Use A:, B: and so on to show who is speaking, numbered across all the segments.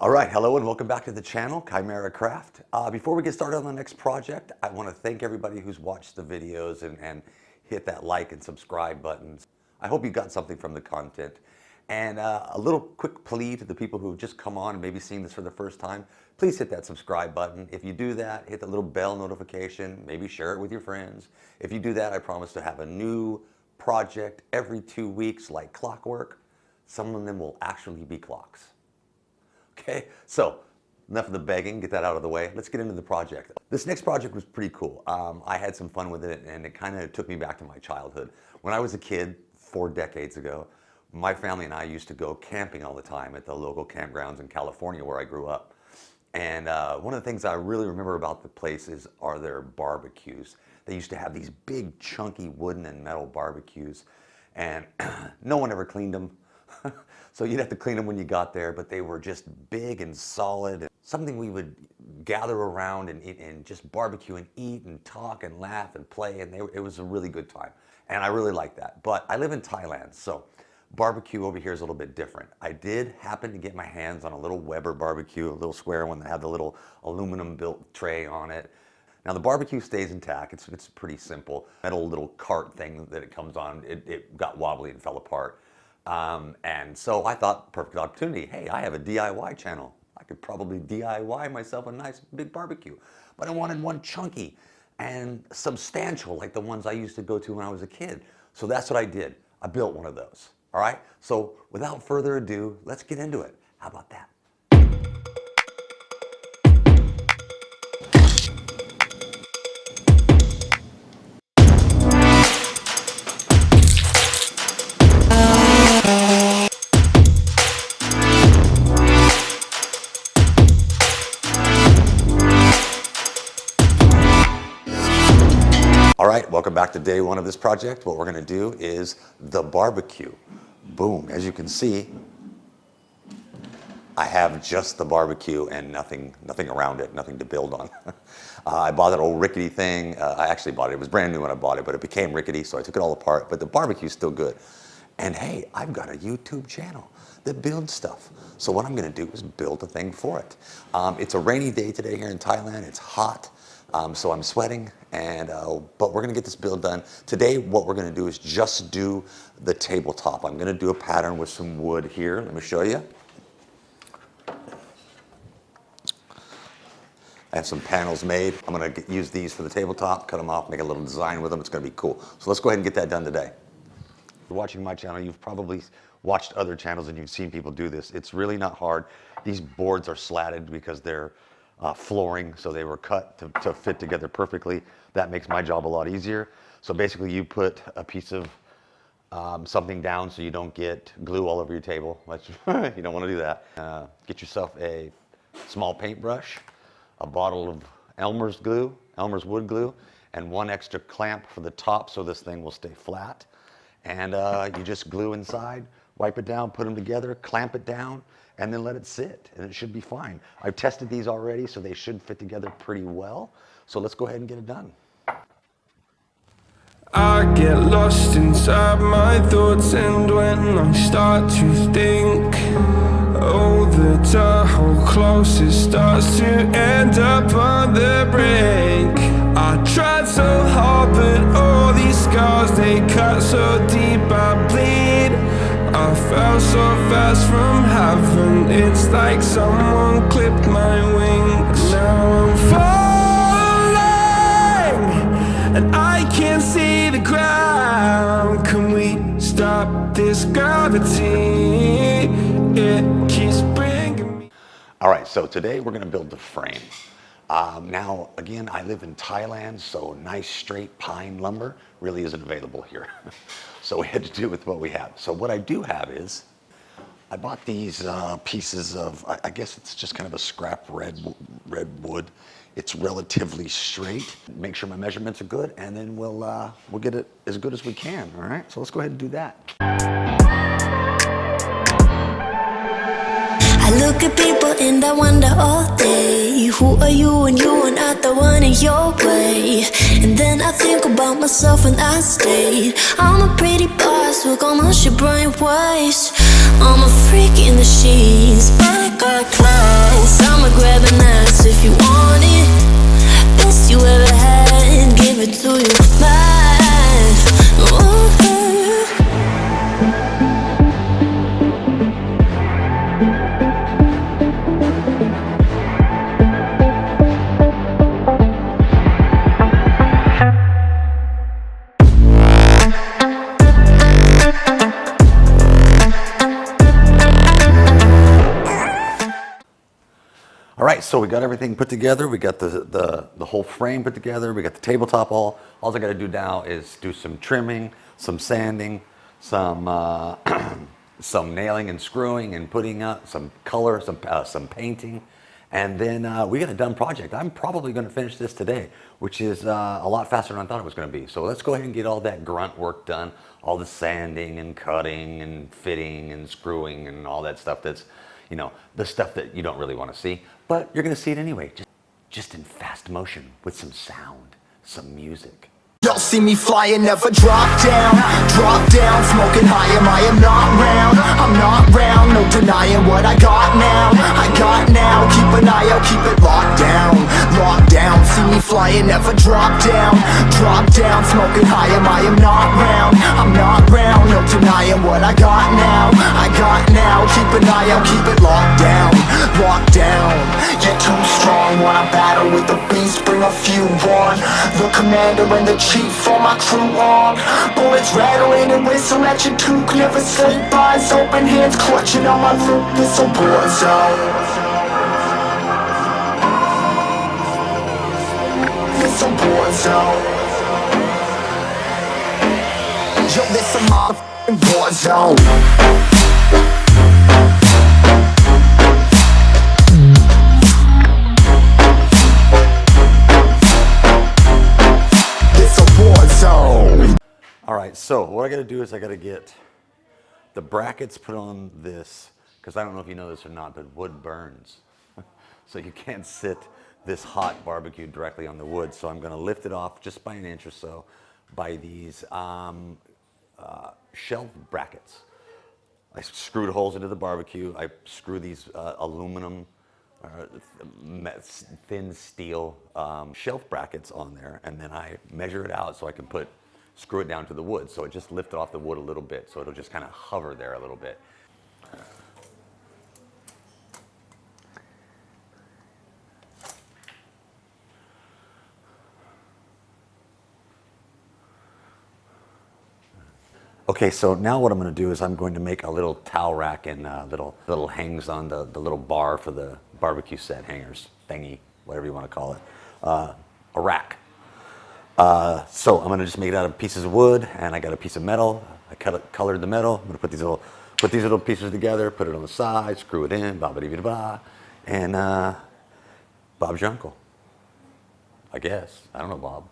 A: All right, hello and welcome back to the channel, Chimera Craft. Before we get started on the next project, I want to thank everybody who's watched the videos and hit that like and subscribe buttons. I hope you got something from the content. And a little quick plea to the people who've just come on and maybe seen this for the first time, please hit that subscribe button. If you do that, hit the little bell notification, maybe share it with your friends. If you do that, I promise to have a new project every 2 weeks like clockwork. Some of them will actually be clocks. Okay, so enough of the begging, get that out of the way. Let's get into the project. This next project was pretty cool. I had some fun with it and it kind of took me back to my childhood. When I was a kid, 4 decades ago, my family and I used to go camping all the time at the local campgrounds in California where I grew up. And one of the things I really remember about the places are their barbecues. They used to have these big chunky wooden and metal barbecues and no one ever cleaned them. So you'd have to clean them when you got there, but they were just big and solid. And something we would gather around and eat and just barbecue and eat and talk and laugh and play, and it was a really good time. And I really like that. But I live in Thailand, so barbecue over here is a little bit different. I did happen to get my hands on a little Weber barbecue, a little square one that had the little aluminum built tray on it. Now the barbecue stays intact. It's pretty simple. Metal little cart thing that it comes on, it got wobbly and fell apart. And so I thought, perfect opportunity. Hey, I have a DIY channel. I could probably DIY myself a nice big barbecue. But I wanted one chunky and substantial like the ones I used to go to when I was a kid. So that's what I did. I built one of those. All right? So without further ado, let's get into it. How about that? All right, welcome back to day one of this project. What we're gonna do is the barbecue. Boom, as you can see, I have just the barbecue and nothing around it, nothing to build on. I bought that old rickety thing. I actually bought it, it was brand new when I bought it, but it became rickety, so I took it all apart, but the barbecue's still good. And hey, I've got a YouTube channel that builds stuff. So what I'm gonna do is build a thing for it. It's a rainy day today here in Thailand, it's hot. So I'm sweating, and but we're gonna get this build done. Today, what we're gonna do is just do the tabletop. I'm gonna do a pattern with some wood here. Let me show you. I have some panels made. I'm gonna use these for the tabletop, cut them off, make a little design with them. It's gonna be cool. So let's go ahead and get that done today. If you're watching my channel, you've probably watched other channels and you've seen people do this. It's really not hard. These boards are slatted because they're flooring, so they were cut to fit together perfectly. That makes my job a lot easier. So basically you put a piece of something down so you don't get glue all over your table. You don't want to do that. Get yourself a small paintbrush, a bottle of Elmer's glue, Elmer's wood glue, and one extra clamp for the top so this thing will stay flat. And you just glue inside, wipe it down, put them together, clamp it down, and then let it sit, and it should be fine. I've tested these already, so they should fit together pretty well. So let's go ahead and get it done.
B: I get lost inside my thoughts, and when I start to think, oh, the whole closest starts to end up on the brink. I tried so hard, but all these scars, they cut so deep, I bleed. I fell so fast from heaven, it's like someone clipped my wings. Now I'm falling, and I can't see the ground. Can we stop this gravity? It keeps bringing me.
A: All right, so today we're gonna build the frame. Now, again, I live in Thailand, so nice straight pine lumber really isn't available here. So we had to do with what we have. So what I do have is, I bought these pieces of, I guess it's just kind of a scrap red wood. It's relatively straight. Make sure my measurements are good, and then we'll get it as good as we can, all right? So let's go ahead and do that.
C: I look at people and I wonder all day, who are you and you are not the one in your way. And then I think about myself and I stay. I'm a pretty boss with all my shit brain waves. I'm a freak in the sheets, but I got clothes.
A: All right, so we got everything put together. We got the whole frame put together. We got the tabletop all. All I got to do now is do some trimming, some sanding, some some nailing and screwing and putting up some color, some painting, and then we got a done project. I'm probably going to finish this today, which is a lot faster than I thought it was going to be. So let's go ahead and get all that grunt work done, all the sanding and cutting and fitting and screwing and all that stuff that's, you know, the stuff that you don't really want to see, but you're going to see it anyway, just in fast motion with some sound, some music.
D: Y'all see me flying, never drop down, smoking high, I am not round, I'm not round, no denying what I got now, keep an eye out, keep it locked down, see me flying, never drop down, smoking high, I am not round, I'm not round, no denying what I got now, keep an eye out, keep it locked down, you're too strong when I battle with the beast, bring a few on, the commander and the chief for my crew on, bullets rattling and whistle at your toque, never sleep, eyes open, hands clutching on my loop, this a war zone, this a war zone, yo, this a motherfucking war zone.
A: All right, so what I got to do is I got to get the brackets put on this, because I don't know if you know this or not, but wood burns. So you can't sit this hot barbecue directly on the wood. So I'm going to lift it off just by an inch or so by these shelf brackets. I screwed holes into the barbecue. I screw these aluminum, thin steel shelf brackets on there, and then I measure it out so I can screw it down to the wood. So it just lifted off the wood a little bit, so it'll just kind of hover there a little bit. Okay, so now what I'm going to do is I'm going to make a little towel rack and little hangs on the little bar for the barbecue set hangers thingy, whatever you want to call it, a rack. So I'm going to just make it out of pieces of wood, and I got a piece of metal. I colored the metal. I'm going to put these little pieces together, put it on the side, screw it in, ba-ba-dee-ba-da-ba, and Bob's your uncle, I guess. I don't know Bob.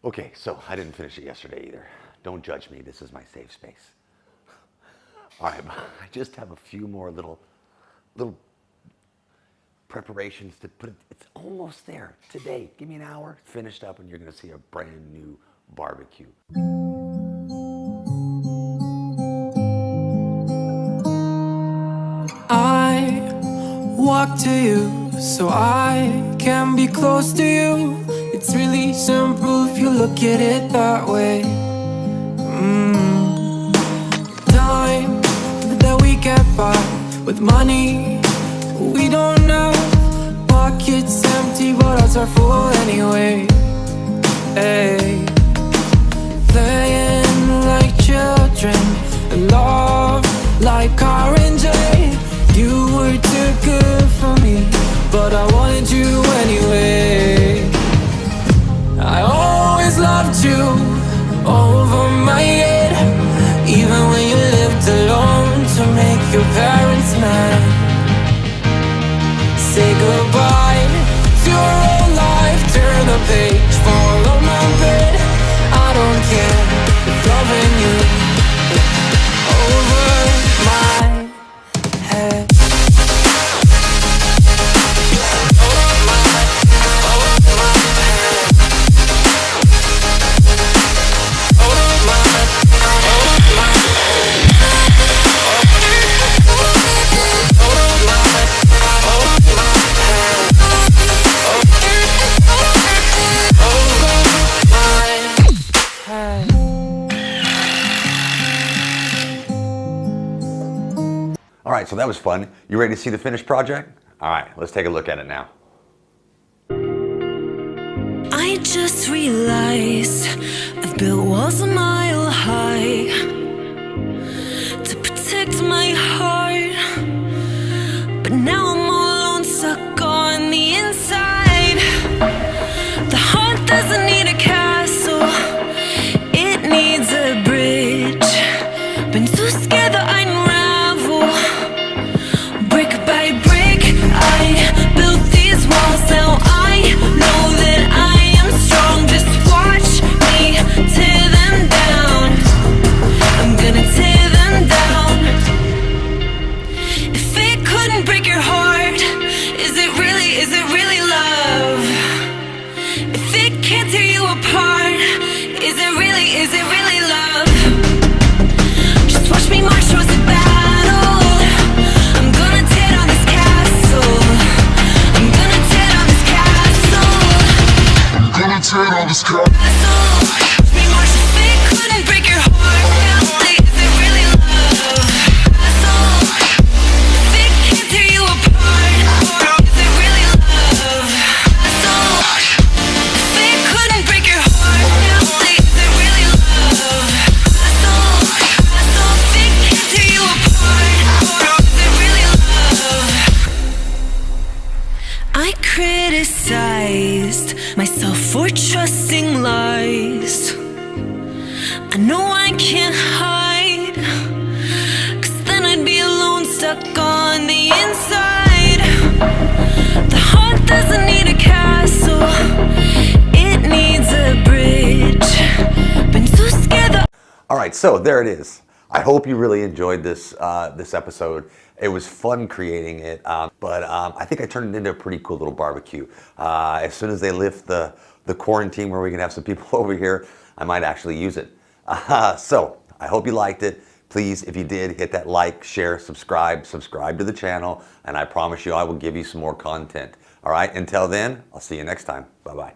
A: Okay, so I didn't finish it yesterday either. Don't judge me. This is my safe space. All right, I just have a few more little preparations to put it. It's almost there today. Give me an hour, finished up, and you're going to see a brand new barbecue.
B: I walk to you so I can be close to you. It's really simple if you look at it that way. Time that we get by with money we don't have, pockets empty but hearts are full anyway. Hey, playing like children and love like R&J. You were too good for me, but I wanted you anyway. I always loved you over my head, even when you lived alone to make your parents mad. Say goodbye to your old life, turn the page, follow my bed. I don't care if loving you over my head.
A: All right, so that was fun. You ready to see the finished project? All right, let's take a look at it now.
C: I just realized I've built walls of my I know I can't hide, 'cause then I'd be alone, stuck on the inside. The heart doesn't need a castle, it needs a bridge. Been too scared that
A: All right, so there it is. I hope you really enjoyed this this episode. It was fun creating it, but I think I turned it into a pretty cool little barbecue. As soon as they lift the quarantine where we can have some people over here, I might actually use it. So I hope you liked it. Please, if you did, hit that like, share, subscribe to the channel, and I promise you I will give you some more content. All right, until then, I'll see you next time. Bye-bye.